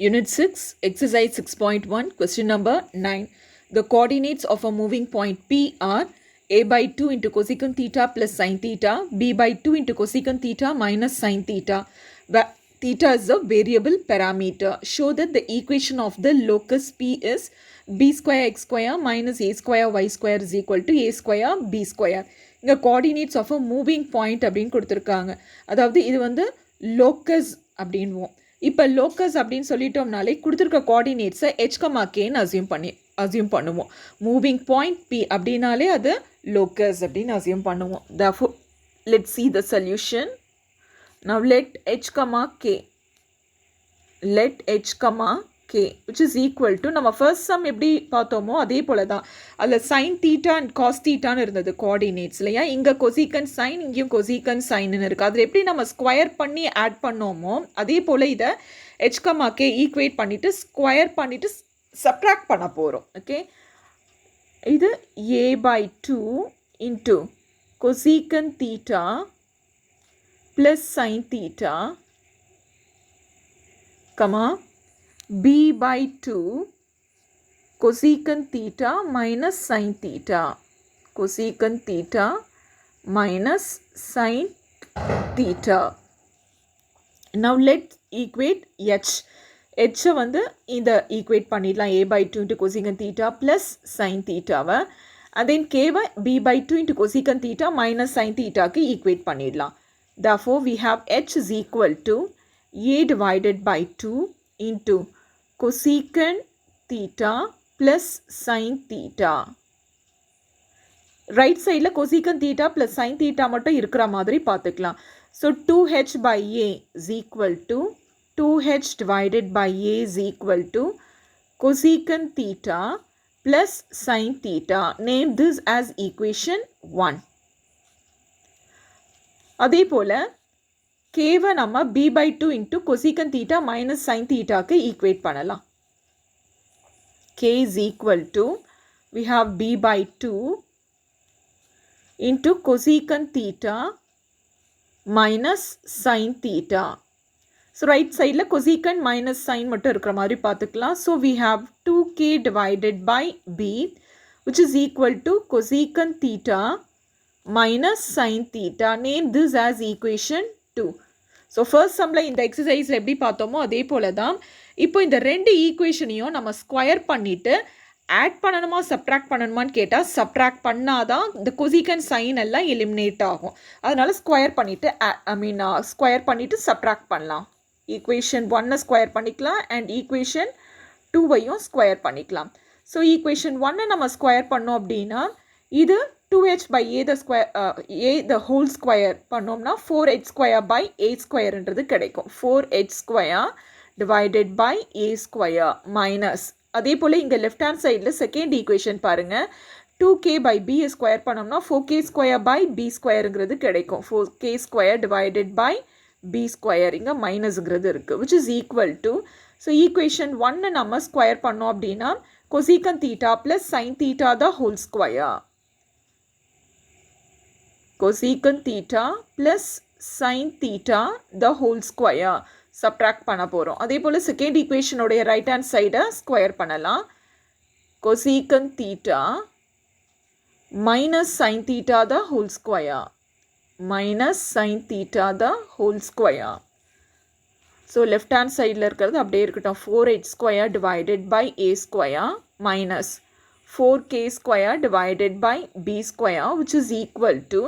Unit 6, Exercise 6.1, Question number 9. The coordinates of a moving point P are a by 2 into cosecant theta plus sin theta, b by 2 into cosecant theta minus sin theta. Theta is a variable parameter. Show that the equation of the locus P is b square x square minus a square y square is equal to a square b square. இங்கே coordinates of a moving point அப்படின்னு கொடுத்துருக்காங்க. அதாவது இது வந்து locus அப்படின்வோம். இப்போ locus அப்படின்னு சொல்லிட்டோம்னாலே கொடுத்துருக்க கோஆர்டினேட்ஸை ஹெச்கமாக்கேன்னு assume பண்ணுவோம். மூவிங் பாயிண்ட் பி அப்படின்னாலே அது லோக்கஸ் அப்படின்னு அசியூம் பண்ணுவோம். therefore let's see the solution. now let h comma k which is equal to நம்ம ஃபர்ஸ்ட் சம் எப்படி பார்த்தோமோ அதே போல தான். அதில் சைன் தீட்டா அண்ட் காஸ் தீட்டான்னு இருந்தது கோஆர்டினேட்ஸ் இல்லையா. இங்கே கொசிகன் சைன், இங்கேயும் கொசிகன் சைன்னு இருக்குது. அதில் எப்படி நம்ம ஸ்கொயர் பண்ணி ஆட் பண்ணோமோ அதே போல் இதை ஹெச்கமாக்கே ஈக்குவேட் பண்ணிவிட்டு ஸ்கொயர் பண்ணிவிட்டு சப்ட்ராக்ட் பண்ண போகிறோம். ஓகே, இது a by 2 into cos theta plus sine theta comma b by 2 cosecant theta minus sin theta, cosecant theta minus sin theta. now let's equate h வந்து இந்த ஈக்குவேட் பண்ணிடலாம். a by 2 into cosecant theta plus sin theta and then k b by 2 into cosecant theta minus sin theta க்கு equate பண்ணிடலாம். therefore we have h is equal to a divided by 2 into cosecant theta plus sin theta. Right சைடில் cosecant theta plus sin theta மட்டும் இருக்கிற மாதிரி பார்த்துக்கலாம். So 2h by a is equal to 2h divided by a is equal to cosecant theta plus sin theta. Name this as equation 1. அதே போல் கேவை நம்ம b by 2 into cosecant theta minus sin theta க்கு equate பண்ணலாம். k is equal to we have b by 2 into cosecant theta minus sin theta. So right சைடில் cosecant minus sin மட்டும் இருக்கிற மாதிரி பார்த்துக்கலாம். So we have 2k divided by b which is equal to cosecant theta minus sin theta. Name this as equation 2. So first சம்மில் இந்த எக்ஸசைஸில் எப்படி பார்த்தோமோ அதே போல் தான். இப்போ இந்த ரெண்டு ஈக்குவேஷனையும் நம்ம ஸ்கொயர் பண்ணிவிட்டு ஆட் பண்ணணுமா சப்ட்ராக்ட் பண்ணணுமான்னு கேட்டால் சப்ட்ராக்ட் பண்ணால் தான் இந்த கொசிகன் சைன் எல்லாம் எலிமினேட் ஆகும். அதனால் ஸ்கொயர் பண்ணிவிட்டு ஸ்கொயர் பண்ணிவிட்டு சப்ட்ராக்ட் பண்ணலாம். ஈக்குவேஷன் 1 ஸ்கொயர் பண்ணிக்கலாம் அண்ட் ஈக்குவேஷன் 2வையும் ஸ்கொயர் பண்ணிக்கலாம். ஸோ ஈக்குவேஷன் 1 நம்ம ஸ்கொயர் பண்ணோம் அப்படின்னா இது 2h by a the whole square பண்ணோம்னா 4h square by a squareன்றது கிடைக்கும். 4h square divided by a square minus அதே போல் இங்கே லெஃப்ட் ஹேண்ட் சைடில் செகண்ட் ஈக்குவேஷன் பாருங்கள். 2k by b ஸ்கொயர் பண்ணோம்னா 4k square by b ஸ்கொயருங்கிறது கிடைக்கும். 4k square divided by b square இங்கே மைனஸ்ங்கிறது இருக்குது which is equal to. So equation 1 நம்ம square பண்ணோம் அப்படின்னா cosecant theta plus sin theta the whole square. cosecant theta plus sin theta the whole square subtract பண்ண போகிறோம். அதே போல் second ஈக்குவேஷனுடைய right hand சைடை square பண்ணலாம். cosecant theta minus sin theta the whole square minus sin theta the whole square. So left hand சைடில் இருக்கிறது அப்படியே இருக்கட்டும். 4h square divided by a square minus 4k square divided by b square which is equal to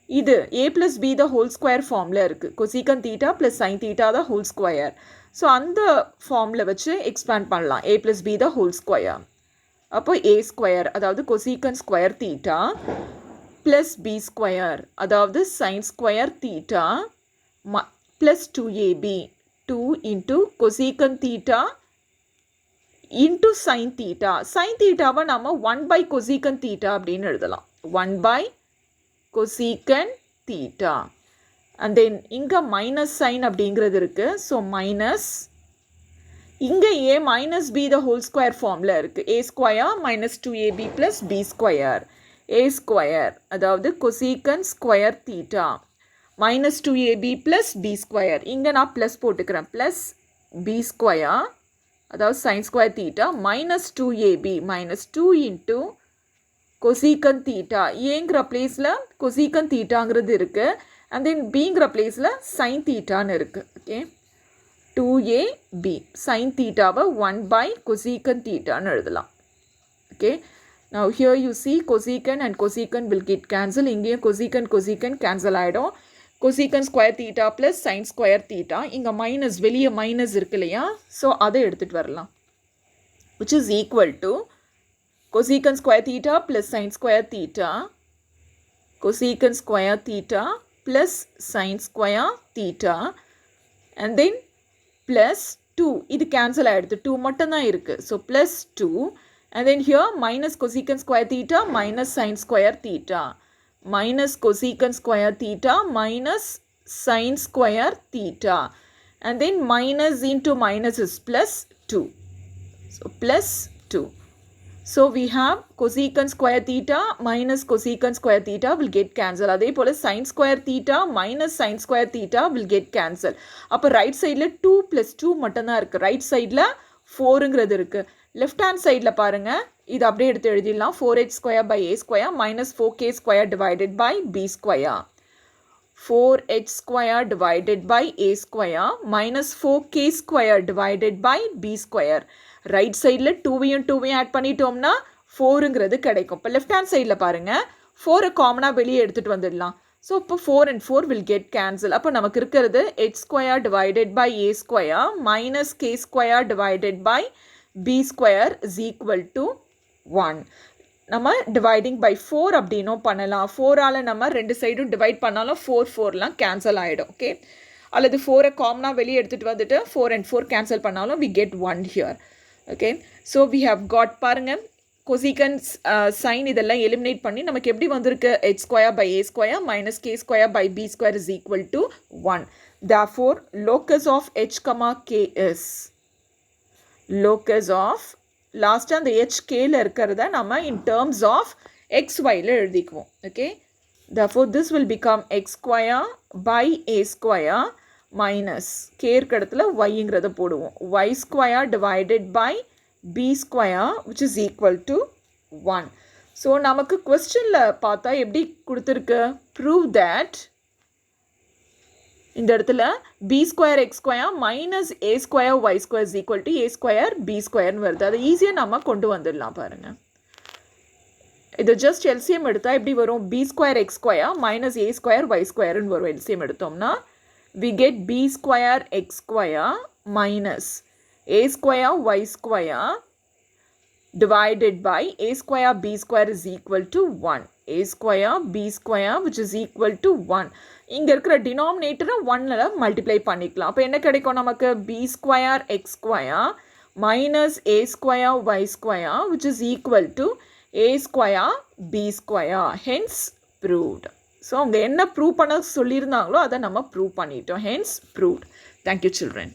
இது a plus b the whole square ஃபார்மில் இருக்குது. cosecant theta plus sin theta the whole square. So அந்த ஃபார்மில் வச்சு expand பண்ணலாம். a plus b the whole square. அப்போ a square அதாவது cosecant square theta plus b square அதாவது sin square theta plus 2ab 2 into cosecant theta into sin theta. sin thetaவை நம்ம 1 by cosecant theta அப்படின்னு எழுதலாம். 1 by cosecant theta and then இங்கே minus sign அப்படிங்கிறது இருக்குது. So minus இங்கே a minus b the whole square ஃபார்மில் இருக்குது. a square minus 2ab plus b square a square அதாவது cosecant square theta minus 2ab plus b square இங்கே நான் plus போட்டுக்கிறேன் ப்ளஸ் b ஸ்கொயர் அதாவது sin square theta minus 2ab minus 2 into cosecant theta. ஏங்கிற பிளேஸில் cosecant thetaங்கிறது இருக்குது. And then பிங்கிற பிளேஸில் sin thetaன்னு இருக்குது. Okay 2ab sin thetaவை 1 by cosecant thetaன்னு எழுதலாம். Okay now here you see cosecant and cosecant will get cancel. இங்கேயும் cosecant cancel ஆகிடும். cosecant square theta plus sin square theta. இங்கே மைனஸ் வெளியே மைனஸ் இருக்கு இல்லையா, ஸோ அதை எடுத்துகிட்டு வரலாம். which is equal to cosecant square theta plus sin square theta, cosecant square theta plus sin square theta, and then plus 2. இது cancel ஆகிடுது, 2 மட்டும்தான் இருக்குது. So plus 2. And then here minus cosecant square theta minus sin square theta. Minus cosecant square theta minus sin square theta. And then minus into minus is plus 2. So plus 2. So we have cosecant square theta minus cosecant square theta will get cancel. அதே போல sin square theta minus sin square theta will get cancel. அப்போ right சைடில் 2 plus 2 மட்டும்தான் இருக்குது. Right சைடில் 4ங்கிறது இருக்குது. Left hand சைடில் பாருங்கள், இது அப்படியே எடுத்து எழுதிடலாம். 4h square by a square minus 4k square divided by b square. 4h square divided by a square minus 4k square divided by b square. Right சைடில் 2வையும் 2வையும் ஆட் பண்ணிட்டோம்னா 4ங்கிறது கிடைக்கும். இப்போ லெஃப்ட் ஹேண்ட் சைடில் பாருங்கள், 4 காமனாக வெளியே எடுத்துகிட்டு வந்துடலாம். ஸோ இப்போ 4 and 4 will get cancel. அப்போ நமக்கு இருக்கிறது h square divided by a square minus k square divided by b square is equal to 1. நம்ம டிவைடிங் பை 4 அப்படின்னும் பண்ணலாம். 4ஆல் நம்ம ரெண்டு சைடும் டிவைட் பண்ணாலும் 4லாம் கேன்சல் ஆகிடும். ஓகே, அல்லது 4ஐ காமனாக வெளியே எடுத்துகிட்டு வந்துட்டு 4 and 4 கேன்சல் பண்ணாலும் we get 1 here. Okay, so we have got பாருங்கள் cosecant sin இதெல்லாம் எலிமினேட் பண்ணி நமக்கு எப்படி வந்திருக்கு, h square by a square minus k square by b square is equal to 1. Therefore locus of h comma k is locus of லாஸ்ட்டாக அந்த hkல இருக்கிறத நம்ம in terms of xyல எழுதிக்குவோம். Okay, therefore this will become x square by a square minus k இருக்க இடத்துல yங்கிறத போடுவோம், y square divided by b square which is equal to 1. So நமக்கு கொஸ்டினில் பார்த்தா எப்படி கொடுத்துருக்கு, prove that இந்த இடத்துல b square x square minus a square y square is equal to a square b square வருது. அதை ஈஸியாக நம்ம கொண்டு வந்துடலாம் பாருங்கள். இது ஜஸ்ட் எல்சிஎம் எடுத்தால் எப்படி வரும், b square x square minus a square y squareன்னு வரும். எல்சிஎம் எடுத்தோம்னா we get b square x square minus a square y square divided by a square b square is equal to 1. a square b square which is equal to 1. இங்கே இருக்கிற டினாமினேட்டரை 1ல் multiply பண்ணிக்கலாம். அப்போ என்ன கிடைக்கும் நமக்கு, b square x square minus a square y square which is equal to a square b square. hence proved. So அவங்க என்ன ப்ரூவ் பண்ண சொல்லியிருந்தாங்களோ அதை நம்ம ப்ரூவ் பண்ணிட்டோம். hence proved. Thank you children.